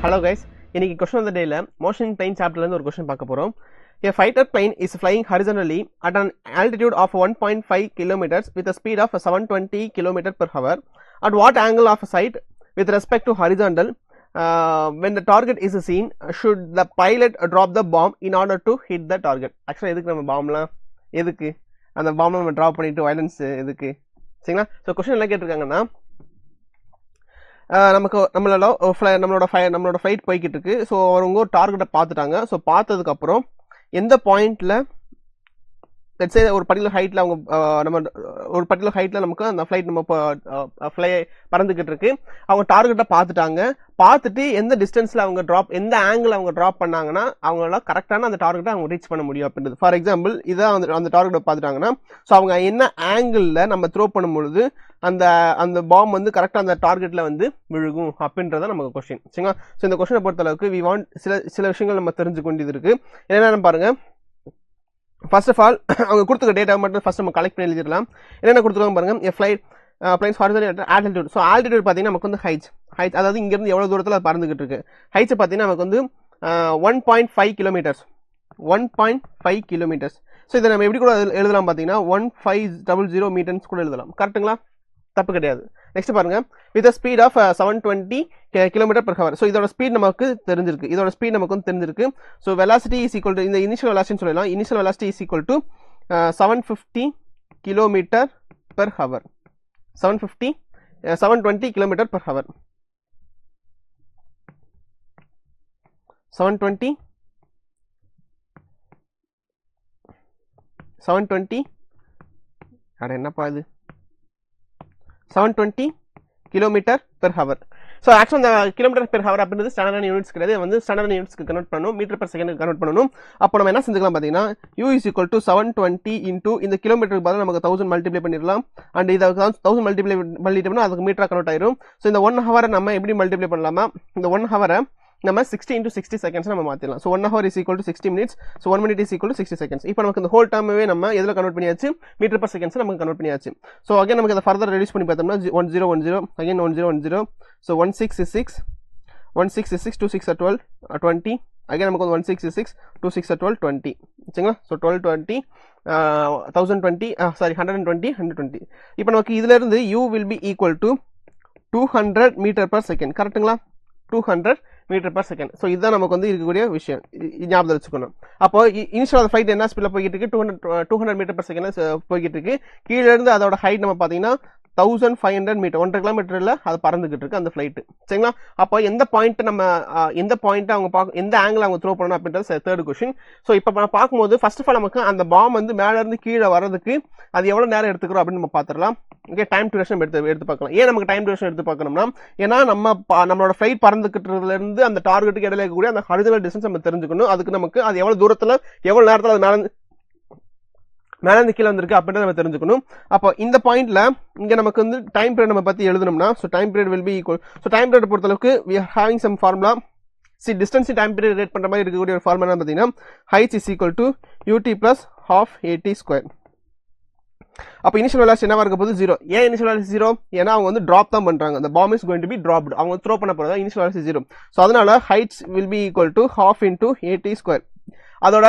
Hello guys, இன்னைக்கு question of the day ல motion plane chapter ல இருந்து ஒரு question பார்க்க போறோம். A fighter plane is flying horizontally at an altitude of 1.5 kilometers with a speed of 720 km per hour. At what angle of sight with respect to horizontal when the target is seen should the pilot drop the bomb in order to hit the target? Actually எதுக்கு நம்ம பாம்லாம் எதுக்கு அந்த bomb நம்ம drop பண்ணிட்டு violence எதுக்கு சரிங்களா? So question என்ன கேட்டிருக்காங்கன்னா நமக்கு நம்மளோட ஃப்ளைட் போய்கிட்டு இருக்கு. ஸோ அவங்க ஒரு டார்கெட்டை பார்த்துட்டாங்க. ஸோ பார்த்ததுக்கப்புறம் எந்த பாயிண்ட்ல லெட்ஸ் சே ஒரு பர்டிகுலர் ஹைட்ல அவங்க நம்ம ஒரு பர்டிகுலர் ஹைட்ல நமக்கு அந்த ஃப்ளைட் நம்ம ஃப்ளை பறந்துகிட்டு இருக்கு. அவங்க டார்கெட்டை பார்த்துட்டாங்க. பார்த்துட்டு எந்த டிஸ்டன்ஸ்ல அவங்க எந்த ஆங்கிள் அவங்க டிராப் பண்ணாங்கன்னா அவங்களால கரெக்டான அந்த டார்கெட்டை அவங்க ரீச் பண்ண முடியும் அப்படின்றது. ஃபார் எக்ஸாம்பிள் இதான் அந்த டார்கெட்டை பார்த்துட்டாங்கன்னா ஸோ அவங்க என்ன ஆங்கிள் நம்ம த்ரோ பண்ணும்பொழுது அந்த பாம் வந்து கரெக்டாக அந்த டார்கெட்ல வந்து விழுகும் அப்படின்றத நமக்கு கொஸ்டின் சரிங்களா? ஸோ இந்த கொஸ்டினை பொறுத்த அளவுக்கு வி வாண்ட் சில விஷயங்கள் நம்ம தெரிஞ்சு கொண்டது இருக்கு. என்னென்ன பாருங்க. ஃபர்ஸ்ட் ஆஃப் ஆல் அவங்க கொடுத்துருக்க டேட்டா மட்டும் ஃபர்ஸ்ட் நம்ம கலெக்ட் பண்ணி எழுதிடலாம். என்னென்ன கொடுத்துருக்காங்க பாருங்க. A flight planes horizontal altitude. So altitude பார்த்தீங்கன்னா நமக்கு வந்து ஹைட்ஸ் அதாவது இங்கேருந்து எவ்வளோ தூரத்தில் அது பறந்துகிட்டு இருக்கு. ஹைட்ஸ் பார்த்தீங்கன்னா நமக்கு வந்து 1.5 கிலோமீட்டர்ஸ் 1.5 கிலோமீட்டர்ஸ். ஸோ இதை நம்ம எப்படி கூட எழுதலாம் பார்த்தீங்கன்னா 1500 மீட்டர்ஸ் கூட எழுதலாம். கரெக்டுங்களா? தப்பு கிடையாது. நெக்ஸ்ட் பாருங்க. With speed of 720 kilometre per hour. So இதோட ஸ்பீட் நமக்கு தெரிஞ்சிருக்கு. இதோட ஸ்பீட் நமக்கு வந்து தெரிஞ்சிருக்கு. So velocity is equal to இந்த இனிஷியல் வெலாசிட்டின்னு சொல்லலாம். Initial velocity is equal to 750 kilometre per hour. 720 kilometre per hour. 720 என்னப்பா இது 720 கிலோமீட்டர் பெர் ஹவர். ஸோ ஆக்சுவலாக இந்த கிலோமீட்டர் பெர் ஹவர் அப்படின்றது ஸ்டாண்டர்ட் யூனிட்ஸ் கிடையாது. வந்து ஸ்டாண்டர்ட் யூனிட்ஸ்க்கு கன்வெர்ட் பண்ணணும். மீட்டர் பெர் செகண்ட் கன்வெர்ட் பண்ணணும். அப்போ நம்ம என்ன செஞ்சுக்கலாம் பார்த்தீங்கன்னா u is equal to 720 into இந்த கிலோமீட்டருக்கு பதிலாக நமக்கு 1000 மல்டிப்ளை பண்ணிடலாம். அண்ட் இதை 1000 மல்டிப்ளை பண்ணிட்டோம்னா அதுக்கு மீட்டராக கன்வெர்ட் ஆயிரும். ஸோ இந்த 1 ஹவரை நம்ம எப்படி மல்டிப்ளை பண்ணலாமா? இந்த 1 ஹவரை நம்ம 60 into 60 செகண்ட்ஸ் நம்ம மாத்திடலாம். So 1 hour is equal to 60 minutes. So 1 minute is equal to 60 seconds. இப்போ நமக்கு இந்த ஹோல் டேர்மே நம்ம எதில் கன்வெர்ட் பண்ணியாச்சு? மீட்டர் பர் செகண்ட்ஸ் நமக்கு கன்வெர்ட் பண்ணியாச்சு. ஸோ அகைன் நமக்கு அதை ஃபர்தர் ரெடியூஸ் பண்ணி பார்த்தோம்னா 1010 அகைன் 1010. ஸோ 1666 26 are 12 20 அகைன் நமக்கு வந்து 1666 26 are 12 20 சரிங்களா? So 1220 1020 sorry 120 120. இப்போ நமக்கு இதுல இருந்து u will be equal to 200 metre per second. கரெக்டுங்களா? 200 மீட்டர் பர் செகண்ட். ஸோ இதுதான் நமக்கு வந்து இருக்கக்கூடிய விஷயம். ஞாபகம் வச்சுக்கணும். அப்போ இனிஷியல் ஃப்ளைட் என்ன ஸ்பீட்ல போய்கிட்டு இருக்கு? 200 மீட்டர் பர் செகண்ட் போய்கிட்டு இருக்கு. கீழே இருந்து அதோட ஹைட் நம்ம பார்த்தீங்கன்னா 1500 மீட்டர் 1.5 கிலோமீட்டர்ல அது பறந்துகிட்டு இருக்கு அந்த ஃபிளைட் சரிங்களா? அப்போ எந்த பாயிண்ட் அவங்க எந்த ஆங்கிள் அவங்க த்ரோ பண்ணணும் அப்படின்றது தேர்ட் கொஸ்டின். ஸோ இப்போ நம்ம பார்க்கும்போது ஃபர்ஸ்ட் ஆஃப் ஆல் நமக்கு அந்த பாம் வந்து மேல இருந்து கீழே வர்றதுக்கு அது எவ்வளவு நேரம் எடுத்துக்கிறோம் அப்படின்னு நம்ம பார்த்துடலாம். ஓகே, டைம் டியூரேஷன் எடுத்து பார்க்கலாம். ஏன் நமக்கு டைம் டியூரேஷன் எடுத்து பார்க்கணும்னா ஏன்னா நம்மளோட ஃபிளைட் பறந்துகிட்டதுல இருந்து அந்த டார்கெட்டுக்கு இடையில இருக்கக்கூடிய அந்த ஹாரிசான்டல் டிஸ்டன்ஸ் நம்ம தெரிஞ்சுக்கணும். அதுக்கு நமக்கு அது எவ்வளவு தூரத்துல எவ்வளவு நேரத்துல அது மேல இருந்து கீழே வந்திருக்கு அப்படின்றத நம்ம தெரிஞ்சுக்கணும். அப்போ இந்த பாயிண்ட்ல இங்க நமக்கு வந்து டைம் பீரியட் நம்ம பத்தி எழுதணும்னா so time period will be equal. So time period பொறுத்தளவுக்கு we are having some formula. Distance time period rate பண்ற மாதிரி இருக்கக்கூடிய ஒரு ஃபார்முலா பார்த்தீங்கன்னா height is equal to ut plus half at square. அப்போ இனிஷியல் வெலாசிட்டி என்னவா இருக்க போது 0. ஏன் இனிஷியல் வெலாசிட்டி 0? ஏன்னா அவங்க வந்து டிராப் தான் பண்றாங்க. the bomb is going to be dropped. அவங்க த்ரோ பண்ண போறதா இனிஷியல் வெலாசிட்டி 0. ஸோ அதனால height will be equal to half into at square. அதோட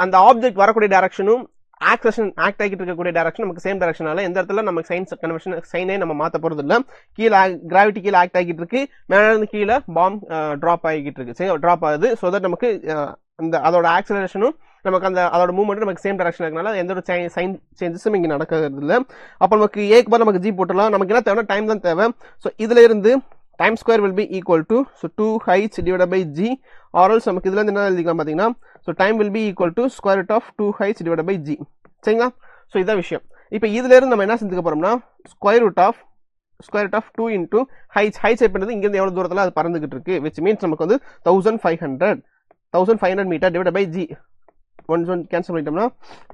அந்த ஆப்ஜெக்ட் வரக்கூடிய டைரக்ஷனும் ஆக்ட் ஆகிட்டு இருக்கக்கூடிய டைரக்ஷன் நமக்கு சேம் டைரக்ஷனால எந்த இடத்துல நமக்கு சைன்ஸ் கன்வென்ஷன் சைனே நம்ம மாற்ற போறது இல்லை. கீழே கிராவிட்டி கீழே ஆக்ட் ஆகிட்டு இருக்கு. மேல இருந்து கீழே பாம் டிராப் ஆகிட்டு இருக்கு. சரி, டிராப் ஆகுது. ஸோ தட் நமக்கு அந்த அதோட ஆக்சலரேஷனும் நமக்கு அதோட மூவ்மெண்ட் நமக்கு சேம் டைரக்ஷன் இருக்கனால எந்த ஒரு சைன் சேஞ்சஸும் இங்கே நடக்கிறது இல்லை. அப்போ நமக்கு ஏக்கு பதில் நமக்கு ஜி போட்டலாம். நமக்கு என்ன தேவை? டைம் தான் தேவை. ஸோ இதுல இருந்து time square will be equal to 2 heights divided by g or else நமக்கு இதுல இருந்து என்ன எழுதிக்கலாம் பார்த்தீங்கன்னா so time will be equal to square root of 2 heights divided by g சரிங்களா? ஸோ இதான் விஷயம். இப்போ இதுல இருந்து நம்ம என்ன செஞ்சுக்க போறோம்னா square root of 2 into heights எப்படின்றது இங்கிருந்து எவ்வளவு தூரத்துல அது பறந்துகிட்டு இருக்கு which means நமக்கு வந்து 1500 metre divided by g. 1 cancel பண்ணிட்டோம்னா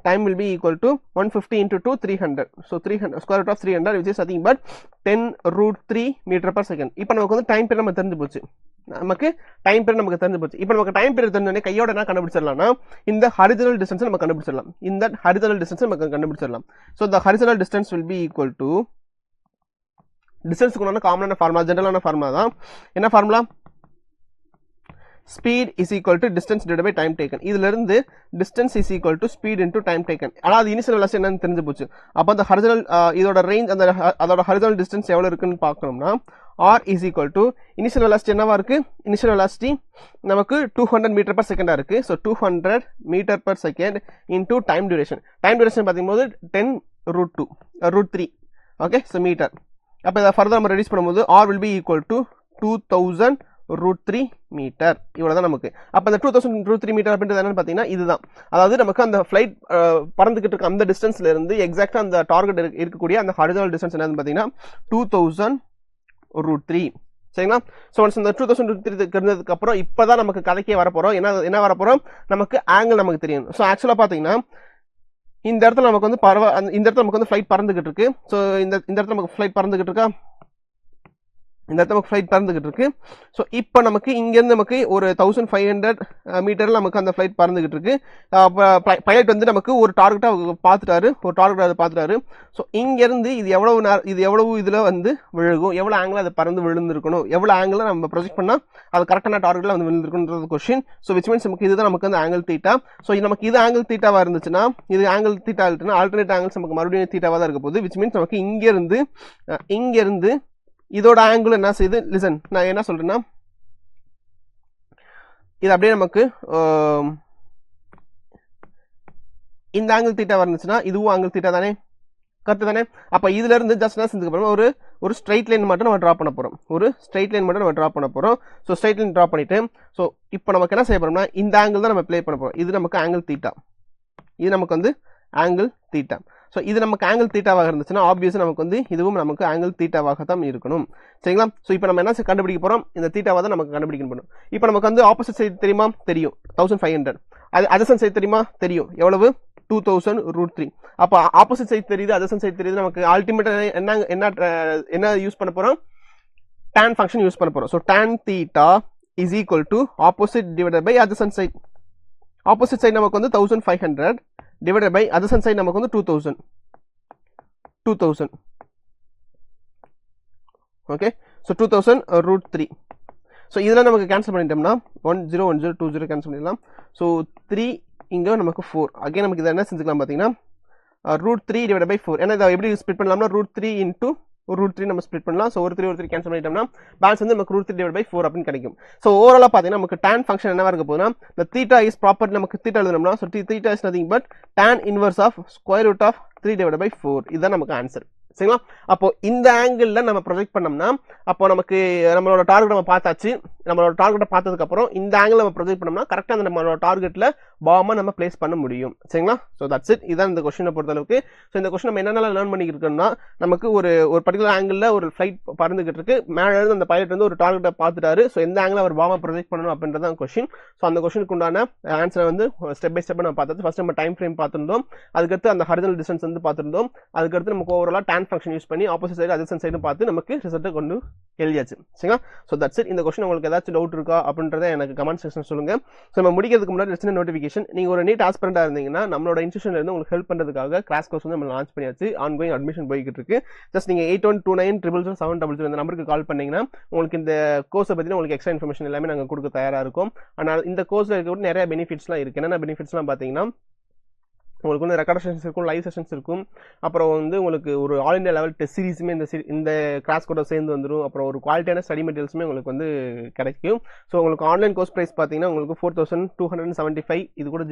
time will be equal to 150 into 2 300. So 300 square root of 300 which is nothing but 10√3 meter per second. இப்போ நமக்கு வந்து டைம் பீரியட் நம்ம தெரிஞ்சு போச்சு. நமக்கு டைம் பீரியட் நமக்கு தெரிஞ்சு போச்சு. இப்போ நமக்கு டைம் பீரியட் தெரிஞ்சோடனே கையோட என்ன கண்டுபிடிச்சிடலாம்னா இந்த ஹாரிசான்டல் டிஸ்டன்ஸ் நம்ம கண்டுபிடிச்சிடலாம். இந்த ஹாரிசான்டல் டிஸ்டன்ஸ் நம்ம கண்டுபிடிச்சிடலாம். So the horizontal distance will be equal to டிஸ்டன்ஸ்க்கு காமனான ஃபார்முலா ஜெனரலான ஃபார்முலா தான். என்ன formula? speed is equal to distance divided by time taken. இதுல இருந்து distance is equal to speed into time taken. அதாவது இனிஷியல் வெலாசிட்டி என்னன்னு தெரிஞ்சு போச்சு. அப்ப அந்த ஹரிசாண்டல் இதோட ரேஞ்ச் அதோட ஹரிசாண்டல் டிஸ்டன்ஸ் எவ்வளவு இருக்குன்னு பார்க்கணும்னா r is equal to initial velocity என்னவா இருக்கு? இனிஷியல் வெலாசிட்டி நமக்கு 200 மீட்டர் per செகண்டா இருக்கு. So 200 metre per second into time duration. Time duration பார்க்கும்போது 10√3 ஓகே. So metre. அப்போ இதை ஃபர்தர் நம்ம ரெடியூஸ் பண்ணும்போது r will be equal to 2000√3 metre. இவ்வளவுதான் நமக்கு. அப்ப இந்த 2000√3 மீட்டர் அப்படின்றது என்னன்னு பாத்தீங்கன்னா இதுதான். அதாவது நமக்கு அந்த ஃபிளைட் பறந்துகிட்டு இருக்க அந்த டிஸ்டன்ஸ்ல இருந்து எக்ஸாக்டா அந்த டார்கெட் இருக்கக்கூடிய அந்த ஹாரிசாண்டல் டிஸ்டன்ஸ் என்னன்னு பாத்தீங்கன்னா 2000√3. சரிங்களா? ஸோ ஒன்ஸ் இந்த 2000√3 இருந்ததுக்கு அப்புறம் இப்பதான் நமக்கு கதைக்கே வரப்போறோம். என்ன வரப்போறோம்? நமக்கு ஆங்கிள் நமக்கு தெரியும். ஸோ ஆக்சுவலா பாத்தீங்கன்னா இந்த இடத்துல நமக்கு வந்து இந்த இடத்துல நமக்கு வந்து ஃபிளைட் பறந்துகிட்டு இருக்கு. ஸோ இந்த இடத்துல நமக்கு ஃபிளைட் பறந்துகிட்டு இருக்கா? இந்த இடத்துல நமக்கு ஃபிளைட் பறந்துகிட்டு இருக்கு. ஸோ இப்போ நமக்கு இங்கேருந்து நமக்கு ஒரு 1500 மீட்டர்ல நமக்கு அந்த ஃபிளைட் பறந்துகிட்டு இருக்கு. பைலட் வந்து நமக்கு ஒரு டார்கெட்டாக பார்த்துட்டாரு. ஸோ இங்கேருந்து இது எவ்வளவு இதில் வந்து விழுகும், எவ்வளோ ஆங்கிள் அதை பறந்து விழுந்திருக்கணும், எவ்வளோ ஆங்கிள் நம்ம ப்ரொஜெக்ட் பண்ணால் அது கரெக்டான டார்கெட்டில் வந்து விழுந்திருக்குன்றது கொஸ்டின். ஸோ விச் மீன்ஸ் நமக்கு இதுதான் நமக்கு வந்து ஆங்கிள் தீட்டா. ஸோ நமக்கு இது ஆங்கிள் தீட்டாவாக இருந்துச்சுன்னா இது ஆங்கிள் தீட்டா இல்லைன்னா ஆல்டர்னேட் ஆங்கிள்ஸ் நமக்கு மறுபடியும் தீட்டாவாக தான் இருக்க போகுது. விச் மீன்ஸ் நமக்கு இங்கேருந்து இதோட ஆங்கிள் என்ன செய்யுது? லிசன், நான் என்ன சொல்றேன்னா இது அப்படியே நமக்கு இந்த ஆங்கிள் தீட்டா இருந்துச்சுன்னா இதுவும் ஆங்கிள் தீட்டா தானே, கரெக்ட் தானே? அப்ப இதுல இருந்து ஜஸ்ட் என்ன செஞ்சுக்க போறோம்? ஒரு ஸ்ட்ரைட் லைன் மட்டும் நம்ம டிரா பண்ண போறோம். ஸோ ஸ்ட்ரைட் லைன் டிரா பண்ணிட்டு ஸோ இப்போ நமக்கு என்ன செய்ய போறோம்னா இந்த ஆங்கிள் தான் நம்ம ப்ளே பண்ண போறோம். இது நமக்கு ஆங்கிள் தீட்டா, இது நமக்கு வந்து ஆங்கிள் தீட்டா. ஸோ இது நமக்கு ஆங்கிள் தீட்டாவாக இருந்துச்சுன்னா ஆப்வியஸாக நமக்கு வந்து இதுவும் நமக்கு ஆங்கிள் தீட்டாவாக தான் இருக்கணும். சரிங்களா? ஸோ இப்போ நம்ம என்ன கண்டுபிடிக்க போறோம்? இந்த தீட்டாவை தான் நமக்கு கண்டுபிடிக்கணும். இப்போ நமக்கு வந்து ஆப்போசிட் சைடு தெரியுமா? தெரியும், 1500. அதர்சன் சைடு தெரியுமா? தெரியும். எவ்வளவு? 2000√3. அப்போ ஆப்போசிட் சைடு தெரியுது, அதர்சன் சைடு தெரியுது. நமக்கு அல்டிமேட்டா என்ன யூஸ் பண்ண போறோம்? tan ஃபங்க்ஷன் யூஸ் பண்ண போறோம். So tan theta is equal to opposite divided by adjacent side. Opposite side நமக்கு வந்து 1500 divided by adjacent side நமக்கு வந்து 2000 ஓகே. ஸோ 2000√3. ஸோ இதெல்லாம் நமக்கு கேன்சல் பண்ணிட்டோம்னா 101020 கேன்சல் பண்ணிடலாம். ஸோ 3 இங்கே நமக்கு 4. அகைன் நமக்கு இதை என்ன செஞ்சுக்கலாம் பார்த்தீங்கன்னா √3 divided by 4. ஏன்னா இதை எப்படி ஸ்பிட் பண்ணலாம்னா √3 into √3 நம்ம ஸ்பிட் பண்ணலாம். ஸோ ஒரு 3 கேன்சல் பண்ணிட்டோம்னா பேலன்ஸ் வந்து நமக்கு √3 divided by 4 அப்படின்னு கிடைக்கும். ஸோ ஓவராலாக பார்த்தீங்கன்னா நமக்கு tan ஃபங்க்ஷன் என்னவா இருக்க போகுதுன்னா இந்த தீட்டா இஸ் ப்ராப்பர் நமக்கு தீட்டா எழுதணும்னா so theta is nothing but tan inverse of square root of 3 divided by 4. இதுதான் நமக்கு ஆன்சர். சரிங்களா? அப்போ இந்த ஆங்கிள் நம்ம ப்ரொஜெக்ட் பண்ணோம்னா அப்போ நமக்கு நம்மளோட டார்கெட் நம்ம பார்த்தாச்சு. நம்மளோட டார்கெட்டை பார்த்ததுக்கு அப்புறம் இந்த ஆங்கிள் நம்ம ப்ரொஜெக்ட் பண்ணோம்னா கரெக்டாக அந்த நம்மளோட டார்கெட்ல பாமா நம்ம பிளேஸ் பண்ண முடியும். சரிங்களா? So that's it. இதான் இந்த கொஸ்டினை பொறுத்த அளவுக்கு. ஸோ இந்த கொஸ்டின் நம்ம என்னென்ன லேர்ன் பண்ணிக்கிட்டோம்னா நமக்கு ஒரு பர்டிகுலர் ஆங்கிள் ஒரு ஃபிளைட் பறந்துகிட்டு இருக்கு. மேலே இருந்து அந்த பைலட் வந்து ஒரு டார்கெட்டை பார்த்துட்டாரு. ஸோ எந்த ஆங்கிள் அவர் பாமா ப்ரொஜெக்ட் பண்ணணும் அப்படின்றதான் கொஸ்டின். ஸோ அந்த கொஸ்டினுக்கு உண்டான ஆன்சரை வந்து ஸ்டெப் பை ஸ்டெப் நம்ம பார்த்தது. ஃபர்ஸ்ட் நம்ம டைம் ஃப்ரேம் பார்த்துருந்தோம், அதுக்கடுத்து அந்த ஹரிசாண்டல் டிஸ்டன்ஸ் வந்து பார்த்துருந்தோம், அதுக்கடுத்து நமக்கு ஓவராலா tan ஃபங்க்ஷன் யூஸ் பண்ணி ஆப்போசிட் சைடு அதர்சன் சைடு பார்த்து நமக்கு ரிசல்ட்டை கொண்டு எழுதியாச்சு. சரிங்களா? So that's it. இந்த கொஸ்டின் உங்களுக்கு ஏதாச்சும் டவுட் இருக்கா அப்படின்றத எனக்கு கமெண்ட் செக்ஷன் சொல்லுங்க. ஸோ நம்ம முடிக்கிறதுக்கு முன்னாடி சின்ன நோட்டிஃபிகேஷன், நீங்க ஒரு நீட் ஆஸ்பிரண்டா இருந்தீங்கன்னா நம்மளோட இன்ஸ்டியூஷன்ல இருந்து உங்களுக்கு ஹெல்ப் பண்றதுக்காக கிளாஸ் கோர்ஸ் வந்து நம்ம லான்ச் பண்ணியாச்சு. ஆன்கோயிங் அட்மிஷன் போய்கிட்டு இருக்கு. ஜஸ்ட் நீங்க 8129000700 இந்த நம்பருக்கு கால் பண்ணீங்கன்னா உங்களுக்கு இந்த கோர்ஸை பத்தி உங்களுக்கு எக்ஸ்ட்ரா இன்ஃபர்மேஷன் எல்லாமே நாங்கள் கொடுக்க தயாரா இருக்கும். ஆனால் இந்த கோர்ஸ்ல இருக்க நிறைய பெனிஃபிட்ஸ்லாம் இருக்கு. என்னென்ன பெனிஃபிட்ஸ்லாம் பார்த்தீங்கன்னா உங்களுக்கு வந்து ரெக்கார்ட் செஷன்ஸ் இருக்கும், லைவ் செஷன்ஸ் இருக்கும், அப்புறம் வந்து உங்களுக்கு ஒரு ஆல் இண்டியா லெவல் டெஸ்ட் சீரிஸுமே இந்த கிளாஸ் கூட சேர்ந்து வந்துடும். அப்புறம் ஒரு குவாலிட்டியான ஸ்டடி மெட்டீரியல்ஸுமே உங்களுக்கு வந்து கிடைக்கும். ஸோ உங்களுக்கு ஆன்லைன் கோர்ஸ் ப்ரைஸ் பார்த்தீங்கன்னா உங்களுக்கு 4275, இது கூட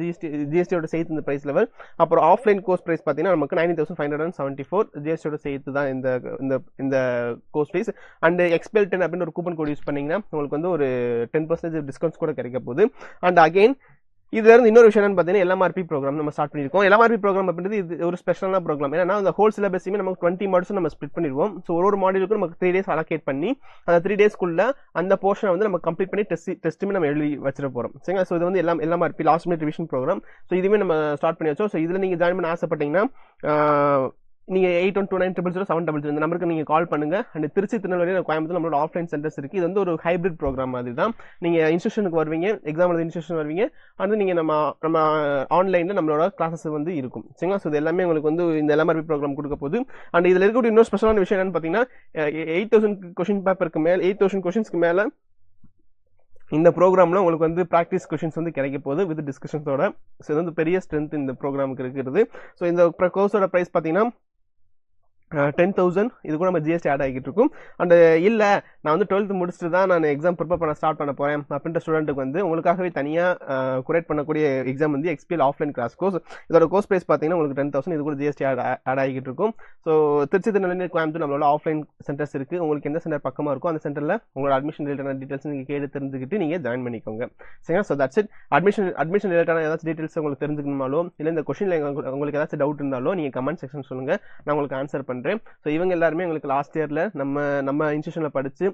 ஜிஎஸ்டியோட சேர்த்து இந்த ப்ரைஸ் லெவல். அப்புறம் ஆஃப்லைன் கோர்ஸ் ப்ரைஸ் பார்த்தீங்கன்னா நமக்கு 9574, ஜிஎஸ்டியோட சேர்த்து தான் இந்த கோர்ஸ் ப்ரைஸ். அண்ட் எக்ஸ்பெல் 10 அப்படின்னு ஒரு கூப்பன் கோட் யூஸ் பண்ணீங்கன்னா உங்களுக்கு வந்து ஒரு 10% டிஸ்கவுண்ட்ஸ் கூட கிடைக்க போகுது. அண்ட் அகைன் இதுல இருந்து இன்னொரு விஷயம் பார்த்தீங்கன்னா LMRP ப்ரோக்ராம் நம்ம ஸ்டார்ட் பண்ணிருக்கோம். LMRP ப்ரோக்ராம் அப்படின்றது இது ஒரு ஸ்பெஷலான ப்ரோக்ராம். ஏன்னா அந்த ஹோல் சிலபஸையுமே நமக்கு 20 மாடியூல்ஸ் நம்ம ஸ்பிட் பண்ணிடுவோம். ஸோ ஒரு மாடியூலுக்கு நமக்கு 3 days அலோகேட் பண்ணி அந்த 3 daysக்குள்ள அந்த போர்ஷனை வந்து நம்ம கம்ப்ளீட் பண்ணி டெஸ்ட்டுமே நம்ம எழுதி வச்சிட போறோம். சரிங்களா? ஸோ இது வந்து LMRP last minute revision programme. So இதுவுமே நம்ம ஸ்டார்ட் பண்ணி வச்சோம். ஸோ இதுல நீங்க ஜாயின் பண்ண ஆசைப்பட்டீங்கன்னா நீங்க 8129000700 இந்த நம்பருக்கு நீங்க கால் பண்ணுங்க. அண்ட் திருச்சி, திருநெல்வேலி, கோயம்புத்தூர் நம்மளோட ஆஃப்லைன் சென்டர்ஸ் இருக்கு. இது வந்து ஒரு ஹைபிரிட் ப்ரோக்ராம் மாதிரி தான். நீங்க இன்ஸ்டியூஷனுக்கு வருவீங்க, எக்ஸாம் எழுதி இன்ஸ்டியூஷன் வருவீங்க, அது நீங்க நம்ம ஆன்லைன்ல நம்மளோட கிளாஸஸ் வந்து இருக்கும். சரிங்களா? ஸோ இது எல்லாமே உங்களுக்கு வந்து இந்த LMRP ப்ரோக்ராம் கொடுக்க போகுது. அண்ட் இதுல இருக்கக்கூடிய இன்னொரு ஸ்பெஷலான விஷயம் என்னன்னு பாத்தீங்கன்னா 8000 கொஸ்டின் பேப்பருக்கு மேல 8000 கொஸ்டின்ஸ்க்கு மேல இந்த ப்ரோக்ராமில் உங்களுக்கு வந்து ப்ராக்டிஸ் கொஷின்ஸ் வந்து கிடைக்க போகுது வித் டிஸ்கஷன்ஸோட. ஸோ இது வந்து பெரிய ஸ்ட்ரென்த் இந்த ப்ரோக்ராமுக்கு இருக்கிறது. ஸோ இந்த கோர்ஸோட ப்ரைஸ் பார்த்தீங்கன்னா 10,000. இது கூட நம்ம ஜிஎஸ்டி ஆட் ஆகிட்டு இருக்கும். அண்ட் இல்லை நான் வந்து 12th முடிச்சுட்டு தான் நான் எக்ஸாம் ப்ரிப்பேர் பண்ண ஸ்டார்ட் பண்ண போகிறேன் அப்படின்ற ஸ்டூடெண்ட்டுக்கு வந்து உங்களுக்காகவே தனியாக குரேட் பண்ணக்கூடிய எக்ஸாம் வந்து எக்ஸ்பிஎல் ஆஃப்லைன் கிளாஸ் கோர்ஸ். இதோட கோர்ஸ் ப்ரைஸ் பார்த்தீங்கன்னா உங்களுக்கு 10,000. இது கூட ஜிஎஸ்டி ஆட் ஆகிட்டு இருக்கும். ஸோ திருச்சி, திருநெல்வேலி, கோயம்புத்தூர் நம்மளோட ஆஃப்லைன் சென்டர்ஸ் இருக்குது. உங்களுக்கு எந்த சென்டர் பக்கமாக இருக்கோ அந்த சென்டரில் உங்களோட அட்மிஷன் ரிலேட்டான டீட்டெயில்ஸ் நீங்கள் கேட்டு தெரிஞ்சுக்கிட்டு நீங்கள் ஜாயின் பண்ணிக்கோங்க. சரிங்களா? So that's it. அட்மிஷன் ரிலேட்டான ஏதாச்சும் டீட்டெயில்ஸ் உங்களுக்கு தெரிஞ்சுக்கணுமாலோ இல்லை இந்த கொஷினில் உங்களுக்கு ஏதாச்சும் டவுட் இருந்தாலோ நீங்கள் கமெண்ட் செக்ஷன் சொல்லுங்கள், நான் உங்களுக்கு ஆன்சர் பண்ணுறேன். ஸோ இவங்க எல்லாருமே உங்களுக்கு லாஸ்ட் இயரில் நம்ம இன்ஸ்டியூஷனில் படித்து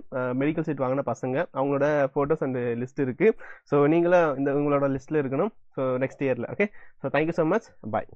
மெடிக்கல் சீட் வாங்கின பசங்க. அவங்களோட ஃபோட்டோஸ் அண்ட் லிஸ்ட் இருக்குது. ஸோ நீங்களும் உங்களோட லிஸ்ட்டில் இருக்கணும். ஸோ நெக்ஸ்ட் இயரில். Okay. So thank you so much. பாய்.